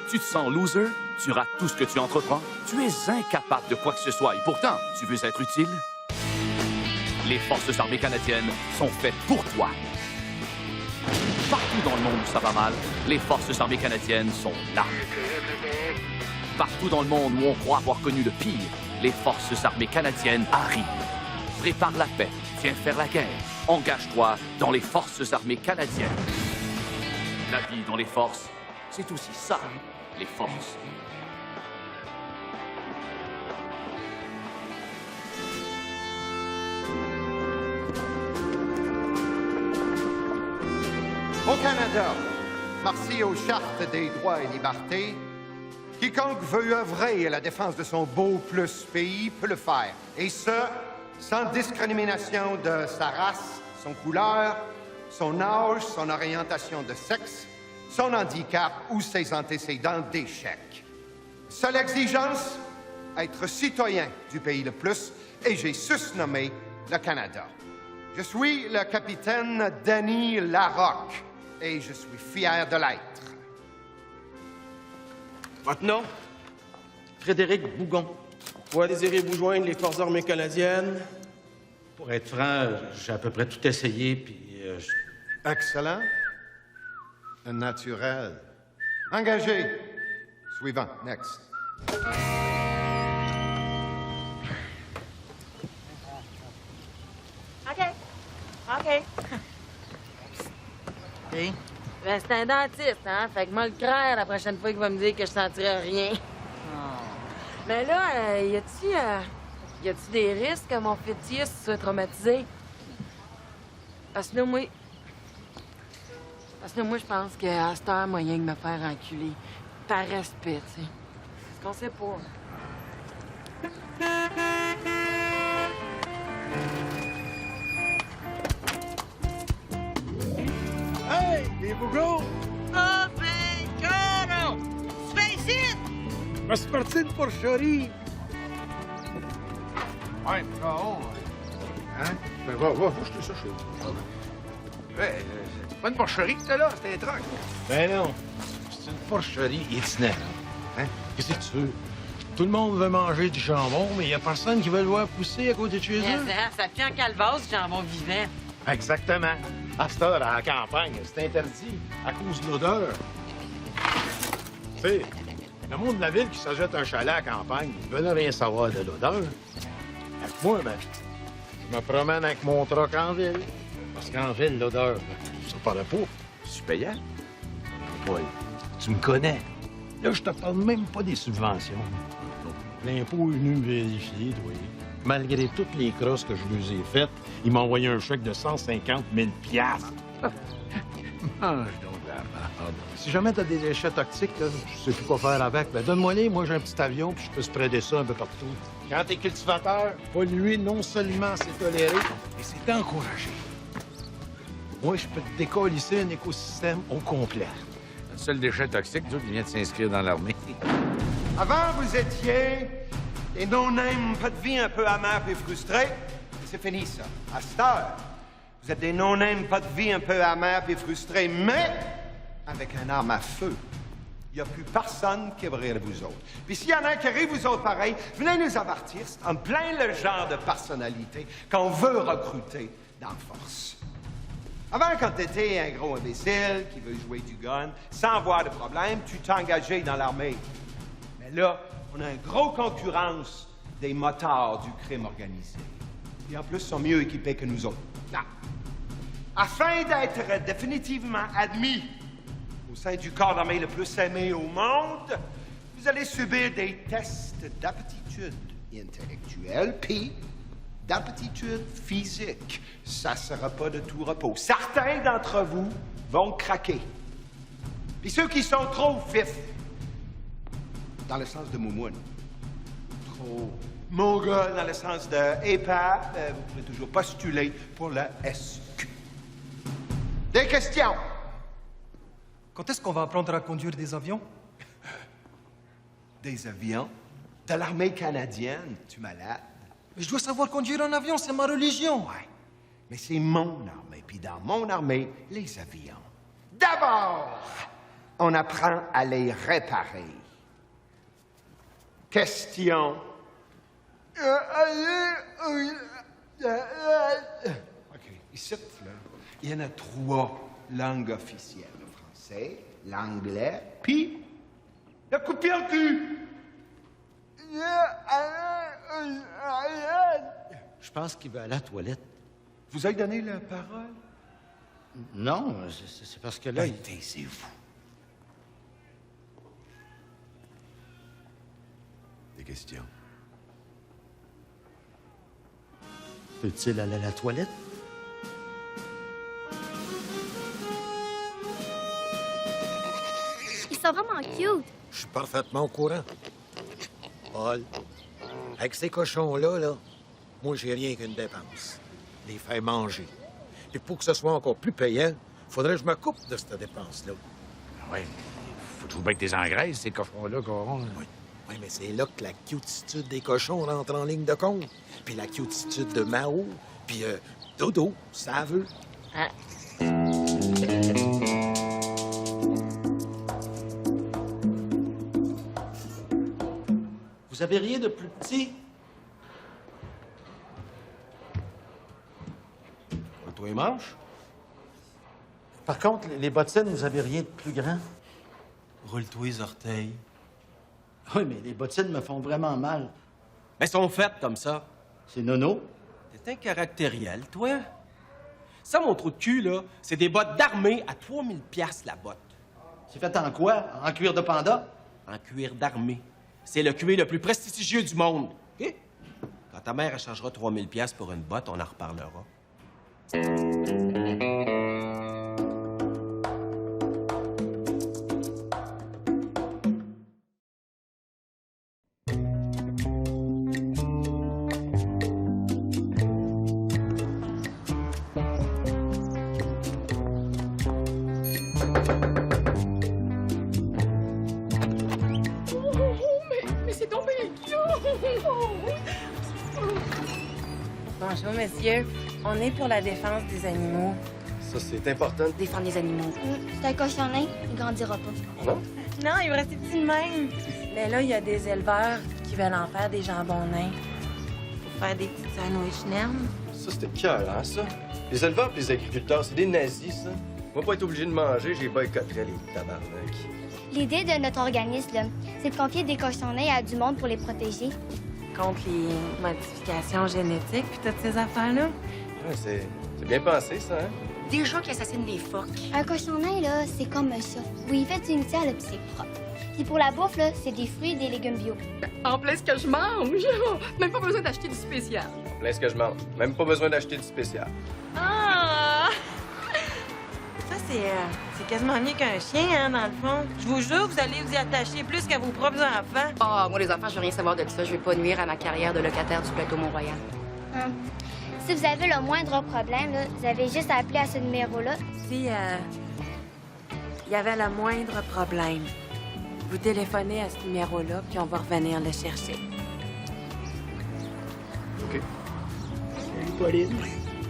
Tu te sens loser? Tu rates tout ce que tu entreprends? Tu es incapable de quoi que ce soit et pourtant, tu veux être utile? Les Forces armées canadiennes sont faites pour toi. Partout dans le monde où ça va mal, les Forces armées canadiennes sont là. Partout dans le monde où on croit avoir connu le pire, les Forces armées canadiennes arrivent. Prépare la paix, viens faire la guerre. Engage-toi dans les Forces armées canadiennes. La vie dans les forces, c'est aussi ça, les forces. Au Canada, merci aux chartes des droits et libertés, quiconque veut œuvrer à la défense de son beau plus pays peut le faire. Et ce, sans discrimination de sa race, son couleur, son âge, son orientation de sexe, son handicap ou ses antécédents d'échec. Seule exigence, être citoyen du pays le plus, et j'ai susnommé le Canada. Je suis le capitaine Denis Larocque, et je suis fier de l'être. Votre nom? Frédéric Bougon. Pourquoi désirez-vous joindre les Forces armées canadiennes? Pour être franc, j'ai à peu près tout essayé, puis... Excellent. Un naturel. Engagé. Suivant. Next. OK. Hey. Ben, c'est un dentiste, hein? Fait que moi, le craire la prochaine fois qu'il va me dire que je sentirai rien. Mais là, y a-tu des risques que mon fœtus soit traumatisé? Parce que là, moi, je pense qu'à cette heure, moyen de me faire enculer. Par respect, tu sais. Parce qu'on sait pas. Hey, les Bougons! Oh, ben, caro! Tu fais ici? Je suis parti de porcherie. Ouais, non. Hein? Ben, va jeter ça chez vous. Ouais, c'est pas une porcherie que t'as là, c'était un truc. Ben non, c'est une porcherie itinérante. Hein? Qu'est-ce que tu veux? Tout le monde veut manger du jambon, mais il y a personne qui veut le voir pousser à côté de chez eux. Ça pue en calvasse du jambon vivant. Exactement. À cette heure, à la campagne, c'est interdit à cause de l'odeur. Tu sais, le monde de la ville qui s'achète un chalet à la campagne, ils veulent rien savoir de l'odeur. Avec moi, ben, je me promène avec mon troc en ville. Parce qu'en ville, l'odeur, ça paraît pas. C'est payant? Oui, tu me connais. Là, je te parle même pas des subventions. L'impôt est venu me vérifier, toi. Malgré toutes les crosses que je lui ai faites, il m'a envoyé un chèque de 150 000 piastres. Mange donc de la merde. Si jamais t'as des déchets toxiques, là, je sais plus quoi faire avec, ben donne-moi-les. Moi, j'ai un petit avion, puis je peux spreader ça un peu partout. Quand t'es cultivateur, polluer, non seulement c'est toléré, mais c'est encouragé. Moi, je peux te décolisser un écosystème au complet. Le seul déchet toxique, nous, qui vient de s'inscrire dans l'armée. Avant, vous étiez des no-names, pas de vie un peu amers et frustrés. C'est fini, ça. À cette heure, vous êtes des no-names, pas de vie un peu amers et frustrés, mais avec un arme à feu. Il n'y a plus personne qui va rire de vous autres. Puis s'il y en a un qui rit vous autres pareil, venez nous avertir. C'est en plein le genre de personnalité qu'on veut recruter dans la force. Avant, quand t'étais un gros imbécile qui veut jouer du gun, sans avoir de problème, tu t'es engagé dans l'armée. Mais là, on a une grosse concurrence des motards du crime organisé. Et en plus, ils sont mieux équipés que nous autres. Non. Afin d'être définitivement admis au sein du corps d'armée le plus aimé au monde, vous allez subir des tests d'aptitude intellectuelle, puis d'aptitude physique. Ça sera pas de tout repos. Certains d'entre vous vont craquer. Puis ceux qui sont trop vifs, dans le sens de moumoune, trop mogol dans le sens de épave, vous pouvez toujours postuler pour le SQ. Des questions? Quand est-ce qu'on va apprendre à conduire des avions? Des avions? De l'armée canadienne, tu malade? Mais je dois savoir conduire un avion, c'est ma religion. Ouais, mais c'est mon armée, puis dans mon armée, les avions. D'abord, on apprend à les réparer. Question. OK, ici, là, il y en a 3 langues officielles. Le français, l'anglais, puis le coupé en cul. Je pense qu'il va aller à la toilette. Vous avez donné la parole? Non, c'est parce que là... Taisez-vous. Des questions? Peut-il aller à la toilette? Ils sont vraiment cute. Je suis parfaitement au courant. Paul, avec ces cochons-là, moi, j'ai rien qu'une dépense. Les faire manger. Et pour que ce soit encore plus payant, faudrait que je me coupe de cette dépense-là. Oui, faut trouver que des engraisses, ces cochons-là, Coron. Oui, mais c'est là que la cutitude des cochons rentre en ligne de compte. Puis la cutitude de Mao, puis Dodo, ça veut. Ah. Vous avez rien de plus petit? Toi et manche? Par contre, les bottines, vous avez rien de plus grand? Roule-toi les orteils. Oui, mais les bottines me font vraiment mal. Elles sont faites comme ça. C'est nono? T'es incaractériel, toi. Ça, mon trou de cul, là, c'est des bottes d'armée à 3000 $ la botte. C'est fait en quoi? En cuir de panda? En cuir d'armée. C'est le cuir le plus prestigieux du monde. OK? Quand ta mère échangera 3000 $ pour une botte, on en reparlera. Bonjour, monsieur. On est pour la défense des animaux. Ça, c'est important. Défendre les animaux. C'est un cochon nain, il grandira pas. Non? Non, il va rester petit de même. Mais là, il y a des éleveurs qui veulent en faire des jambons nains. Pour faire des petits sandwichs nermes. Ça, c'était cœur, hein, ça? Les éleveurs et les agriculteurs, c'est des nazis, ça. Moi, pas être obligé de manger, j'ai boycotterais les tabarnak. L'idée de notre organisme, là, c'est de confier des cochons nains à du monde pour les protéger. Contre les modifications génétiques puis toutes ces affaires-là. Ouais, c'est bien pensé, ça, hein? Des gens qui assassinent des phoques. Un cochon nain, là, c'est comme un chat. Oui, il fait du initial, là, puis c'est propre. Puis pour la bouffe, là, c'est des fruits et des légumes bio. En plein ce que je mange. Même pas besoin d'acheter du spécial. Plein ce que je mange. Même pas besoin d'acheter du spécial. Ah! Ça, c'est quasiment mieux qu'un chien, hein, dans le fond. Je vous jure, vous allez vous y attacher plus qu'à vos propres enfants. Ah, moi, les enfants, je veux rien savoir de ça. Je veux pas nuire à ma carrière de locataire du plateau Mont-Royal. Si vous avez le moindre problème, là, vous avez juste à appeler à ce numéro-là. Si il y avait le moindre problème, vous téléphonez à ce numéro-là, puis on va revenir le chercher. OK. Salut, Pauline.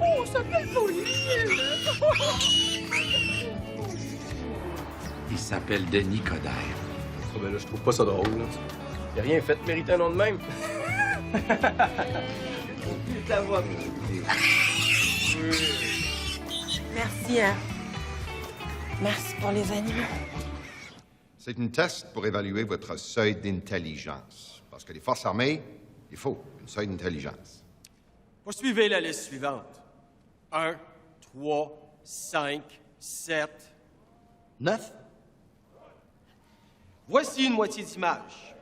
Oh, ça s'appelle Pauline! Il s'appelle Denis Coderre. Oh, ben là, je trouve pas ça drôle, là. Il a rien fait de mériter un nom de même. La voix. Merci, hein. Merci pour les animaux. C'est une test pour évaluer votre seuil d'intelligence. Parce que les forces armées, il faut une seuil d'intelligence. Poursuivez la liste suivante. 1, 3, 5, 7... 9? Voici une moitié d'image.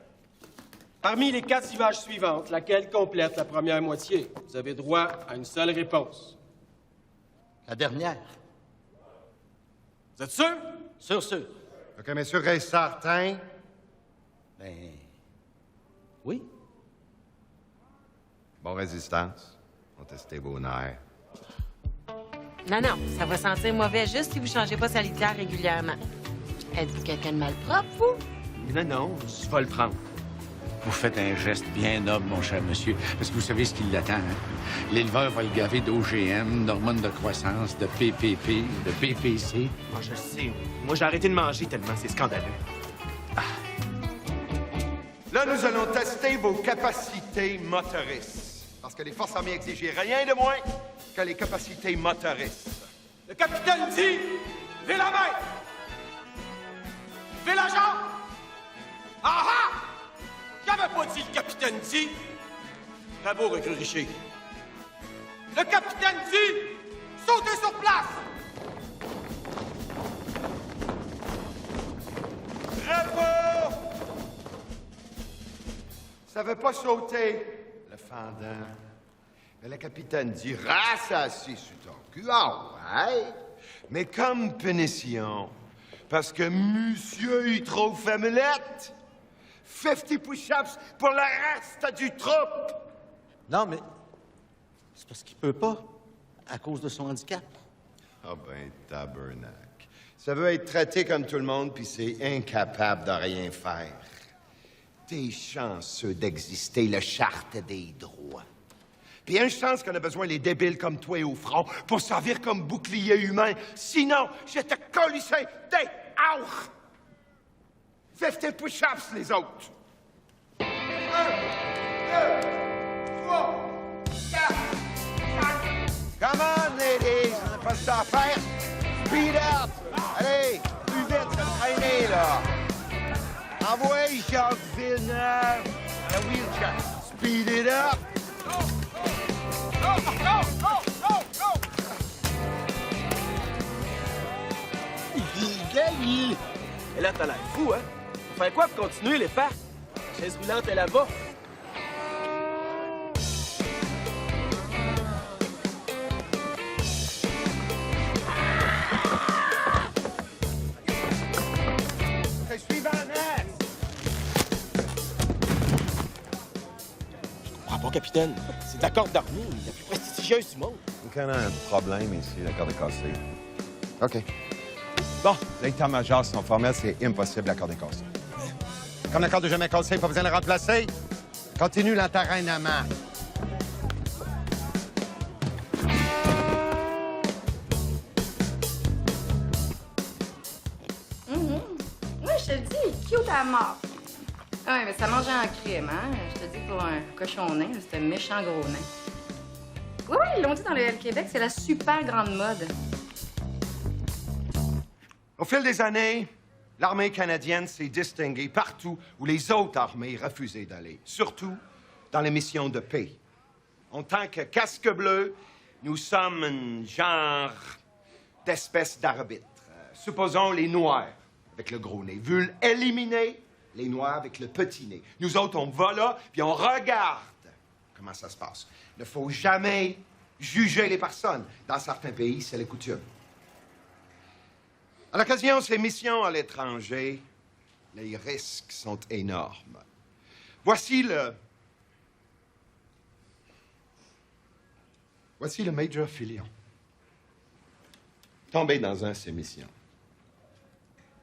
Parmi les 4 images suivantes, laquelle complète la première moitié? Vous avez droit à une seule réponse. La dernière. Vous êtes sûr? Sûr. OK, monsieur Ray Sartin. Ben... Oui. Bon résistance. On va tester vos nerfs. Non, ça va sentir mauvais juste si vous changez pas sa litière régulièrement. Êtes-vous quelqu'un de malpropre, vous? Non, je vais le prendre. Vous faites un geste bien noble, mon cher monsieur, parce que vous savez ce qui l'attend. Hein? L'éleveur va le gaver d'OGM, d'hormones de croissance, de PPP, de PPC. Moi, je sais. Moi, j'ai arrêté de manger tellement c'est scandaleux. Là, nous allons tester vos capacités motrices. Parce que les forces armées exigent rien de moins que les capacités motrices. Le capitaine dit, levez la main! Levez la jambe! Ah ah! J'avais pas dit le capitaine dit. Bravo, recrue Richer. Le capitaine dit, sautez sur place! Bravo! Ça veut pas sauter, le fendant. Mais le capitaine dira ça assis sur ton cul. Ah ouais? Mais comme punition, parce que monsieur est trop famulette, 50 push-ups pour le reste du troupe. Non, mais c'est parce qu'il peut pas, à cause de son handicap. Ah ben, tabernacle. Ça veut être traité comme tout le monde, puis c'est incapable de rien faire. T'es chanceux d'exister, le charte des droits. Puis une chance qu'on a besoin les débiles comme toi au front pour servir comme bouclier humain. Sinon, je te colissais des auch! 50 push-ups, les autres! 1, 2, 3, 4, 5... Come on, ladies! On n'a pas le temps à faire! Speed up! Allez, plus vite, ça traîner, là! Envoyez Jacques Villeneuve à la wheelchair! Speed it up! Il gagne! Et là, t'as l'air fou, hein? Faut faire quoi pour continuer, les fards? La chaise roulante est là-bas. C'est suivant, Ness! Je comprends pas, capitaine. C'est de la corde d'armée, la plus prestigieuse du monde. Quand on a un problème ici, la corde est cassée. OK. Bon, l'état-major, si on formel, c'est impossible, la corde est cassée. Comme la corde n'est jamais cassée, pas besoin de la remplacer. Continue l'entraînement. Oui, je te le dis, cute à mort. Ouais, mais ça mangeait en crime, hein? Je te dis que pour un cochon nain, c'est un méchant gros nain. Oui, ils l'ont dit dans le Québec, c'est la super grande mode. Au fil des années, l'armée canadienne s'est distinguée partout où les autres armées refusaient d'aller, surtout dans les missions de paix. En tant que casque bleu, nous sommes un genre d'espèce d'arbitre. Supposons les Noirs avec le gros nez veulent éliminer les Noirs avec le petit nez. Nous autres, on va là, puis on regarde comment ça se passe. Il ne faut jamais juger les personnes. Dans certains pays, c'est la coutume. À l'occasion de ces missions à l'étranger, les risques sont énormes. Voici le Major Fillion. Tombé dans un de ces missions.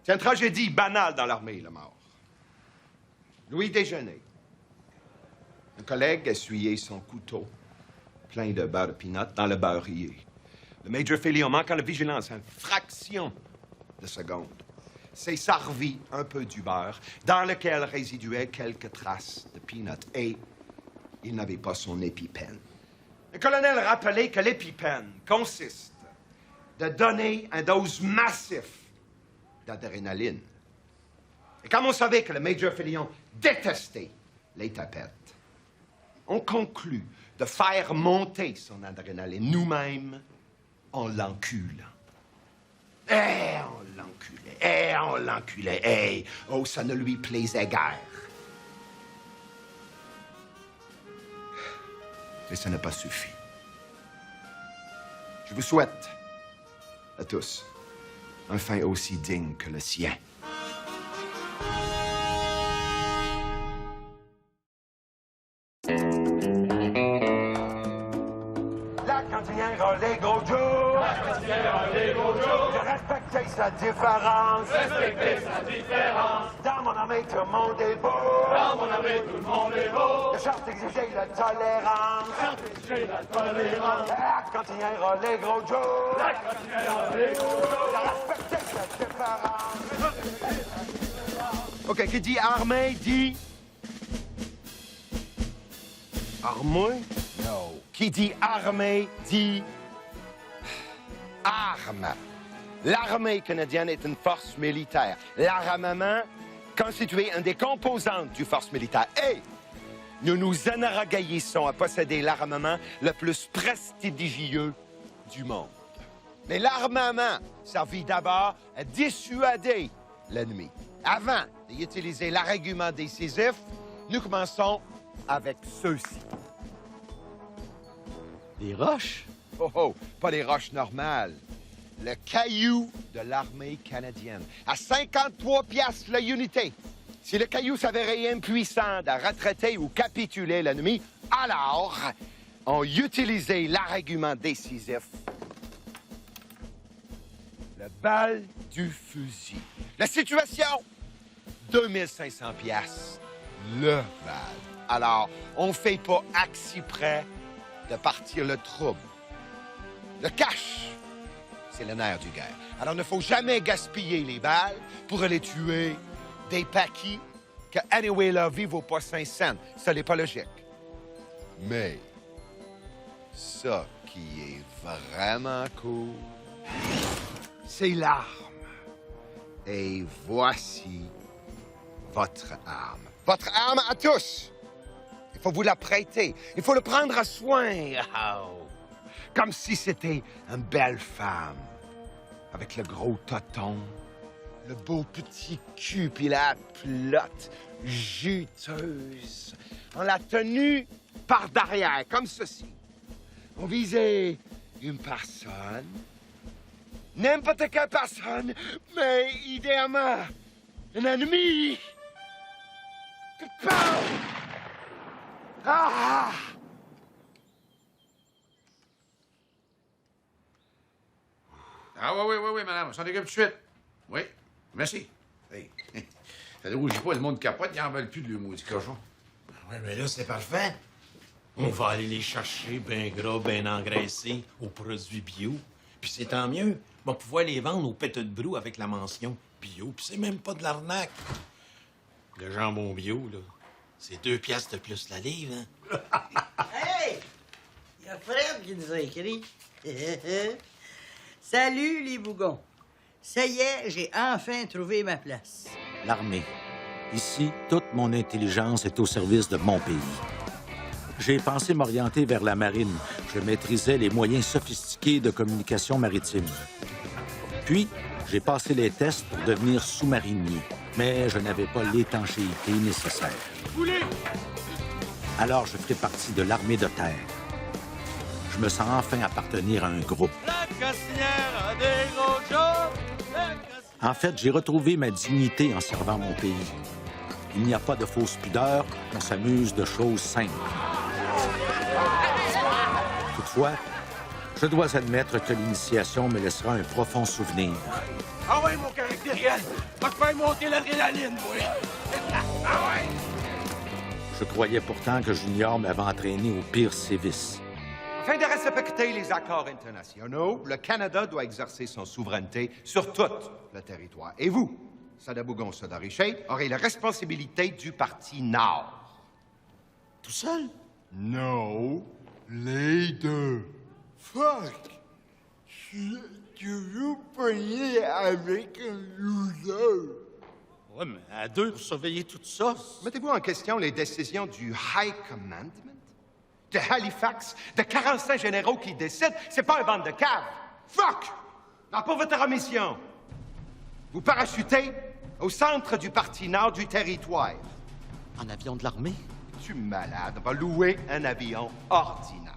C'est une tragédie banale dans l'armée, la mort. Louis déjeunait. Un collègue essuyait son couteau, plein de beurre de peanut, dans le beurrier. Le Major Fillion, manquant de vigilance, une fraction de seconde, s'est servi un peu du beurre, dans lequel résiduaient quelques traces de peanut, et il n'avait pas son épipène. Le colonel rappelait que l'épipène consiste de donner une dose massive d'adrénaline. Et comme on savait que le Major Fillion détestait les tapettes, on conclut de faire monter son adrénaline nous-mêmes en l'enculant. On l'enculait. Oh, ça ne lui plaisait guère. Mais ça n'a pas suffi. Je vous souhaite, à tous, un fin aussi digne que le sien. La cantinière, les gros jours. La cantinière, les gros jours. De respecter sa différence. Respecter sa différence. Dans mon armée, tout le monde est beau. Dans mon armée, tout le monde est beau. De charte exiger la tolérance. Charte exiger la tolérance. La cantinière, les gros jours. La cantinière, les gros jours. De respecter sa différence. OK, qui dit armée dit... Armée? Non. Qui dit armée dit... arme. L'armée canadienne est une force militaire. L'armement constitue une des composantes du force militaire. Et nous nous enorgueillissons à posséder l'armement le plus prestigieux du monde. Mais l'armement servit d'abord à dissuader l'ennemi. Avant d'utiliser l'argument décisif, nous commençons avec ceux-ci. Des roches? Oh, oh, pas les roches normales. Le caillou de l'armée canadienne. À 53 piastres la unité. Si le caillou s'avérait impuissant de retraiter ou capituler l'ennemi, alors on utilisait l'argument décisif. Le bal du fusil. La situation? 2500 piastres. Le bal. Alors, on fait pas axi près de partir le trouble. Le cash, c'est le nerf du guerre. Alors, il ne faut jamais gaspiller les balles pour aller tuer des paquis que, anyway, leur vie vaut pas 5 cents. Ça n'est pas logique. Mais, ça qui est vraiment cool, c'est l'arme. Et voici votre arme. Votre arme à tous. Il faut vous la prêter. Il faut le prendre à soin. Oh. Comme si c'était une belle femme. Avec le gros toton, le beau petit cul, puis la plotte juteuse. On l'a tenue par derrière, comme ceci. On visait une personne. N'importe quelle personne, mais idéalement, un ennemi. Ah! Ah oui, madame, on s'en occupe tout de suite. Oui, merci. Hey. Ça ne rougit pas, le monde capote, ils n'en veulent plus de le maudit cochon. Oui, mais là, c'est parfait. On va aller les chercher bien gras, bien engraissés, aux produits bio. Puis c'est tant mieux. On va pouvoir les vendre aux Petites Brous avec la mention bio. Puis c'est même pas de l'arnaque. Le jambon bio, là, c'est 2 piastres de plus la livre, hein? Hey! Il y a Fred qui nous a écrit. Salut, les bougons. Ça y est, j'ai enfin trouvé ma place. L'armée. Ici, toute mon intelligence est au service de mon pays. J'ai pensé m'orienter vers la marine. Je maîtrisais les moyens sophistiqués de communication maritime. Puis, j'ai passé les tests pour devenir sous-marinier, mais je n'avais pas l'étanchéité nécessaire. Alors, je ferai partie de l'armée de terre. Je me sens enfin appartenir à un groupe. En fait, j'ai retrouvé ma dignité en servant mon pays. Il n'y a pas de fausse pudeur, on s'amuse de choses simples. Toutefois, je dois admettre que l'initiation me laissera un profond souvenir. Ah ouais, mon caractériel! Va te faire monter l'adrénaline, moi! Ah ouais! Je croyais pourtant que Junior m'avait entraîné au pire sévice. Afin de respecter les accords internationaux, le Canada doit exercer son souveraineté sur tout le territoire. Et vous, Sadabougon-Soda-Richer, aurez la responsabilité du parti Nord. Tout seul? Non, les deux. Fuck! Je suis toujours pogné avec un loser. Ouais, mais à deux pour surveiller tout ça. Mettez-vous en question les décisions du High Commandment? De Halifax, de 45 généraux qui décident, c'est pas un bande de caves. Fuck! Non, pour votre mission, vous parachutez au centre du parti Nord du territoire. En avion de l'armée? Es-tu malade? On va louer un avion ordinaire.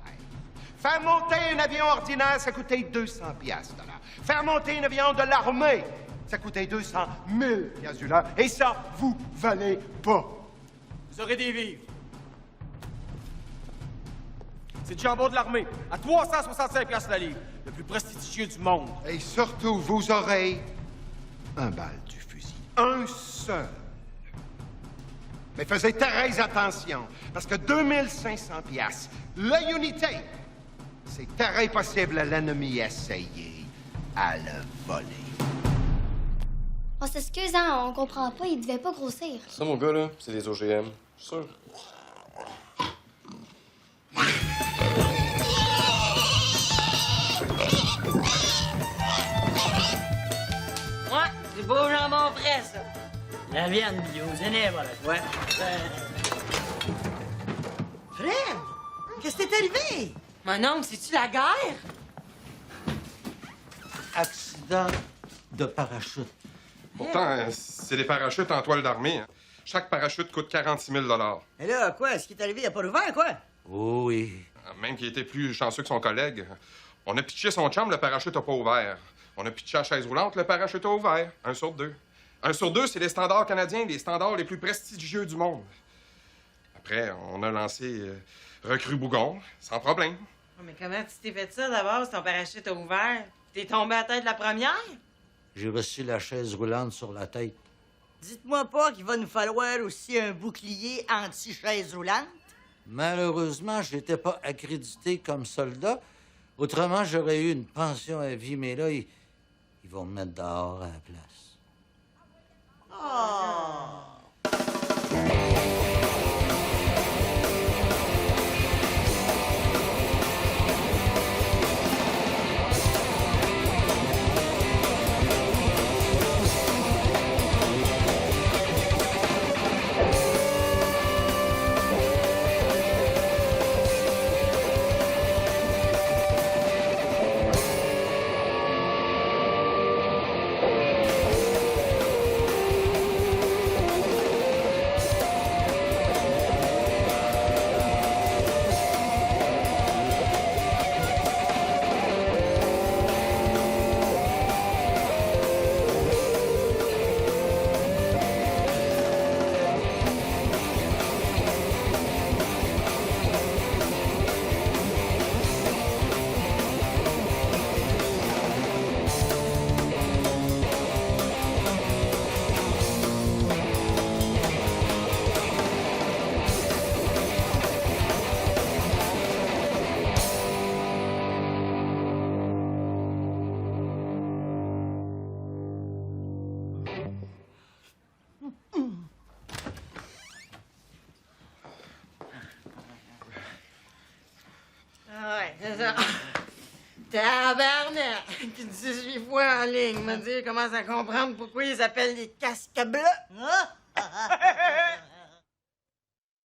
Faire monter un avion ordinaire, ça coûtait 200 piastres de l'heure. Faire monter un avion de l'armée, ça coûtait 200 000 piastres de l'heure. Et ça, vous valez pas. Vous aurez des vivres. C'est du jambon de l'armée, à 365 piastres la livre. Le plus prestigieux du monde. Et surtout, vous aurez un bal du fusil. Un seul. Mais faisez très attention, parce que 2500 piastres, l'unité, c'est très possible à l'ennemi essayer à le voler. On s'excuse, hein, on comprend pas, il devait pas grossir. Ça, mon gars, là, c'est des OGM. Je suis sûr. Ouais, c'est beau jambon frais, ça. La viande bio, c'est n'importe quoi. Fred! Qu'est-ce qui t'est arrivé? Mon oncle, c'est-tu la guerre? Accident de parachute. Pourtant, c'est des parachutes en toile d'armée. Hein. Chaque parachute coûte 46 000 $. Et là, quoi? Ce qui est arrivé, il a pas ouvert, quoi? Oh oui. Même qu'il était plus chanceux que son collègue. On a pitché son chum, le parachute n'a pas ouvert. On a pitché la chaise roulante, le parachute a ouvert. 1 sur 2. 1 sur 2, c'est les standards canadiens, les standards les plus prestigieux du monde. Après, on a lancé Recrue Bougon, sans problème. Oh, mais comment tu t'es fait ça d'abord si ton parachute a ouvert? T'es tombé à la tête la première? J'ai reçu la chaise roulante sur la tête. Dites-moi pas qu'il va nous falloir aussi un bouclier anti-chaise roulante. Malheureusement, je n'étais pas accrédité comme soldat. Autrement, j'aurais eu une pension à vie, mais là, ils vont me mettre dehors à la place. Oh! Ouais, c'est ça. Tabarnak! Qui 18 fois en ligne, me dire commence à comprendre pourquoi ils appellent les casques bleus.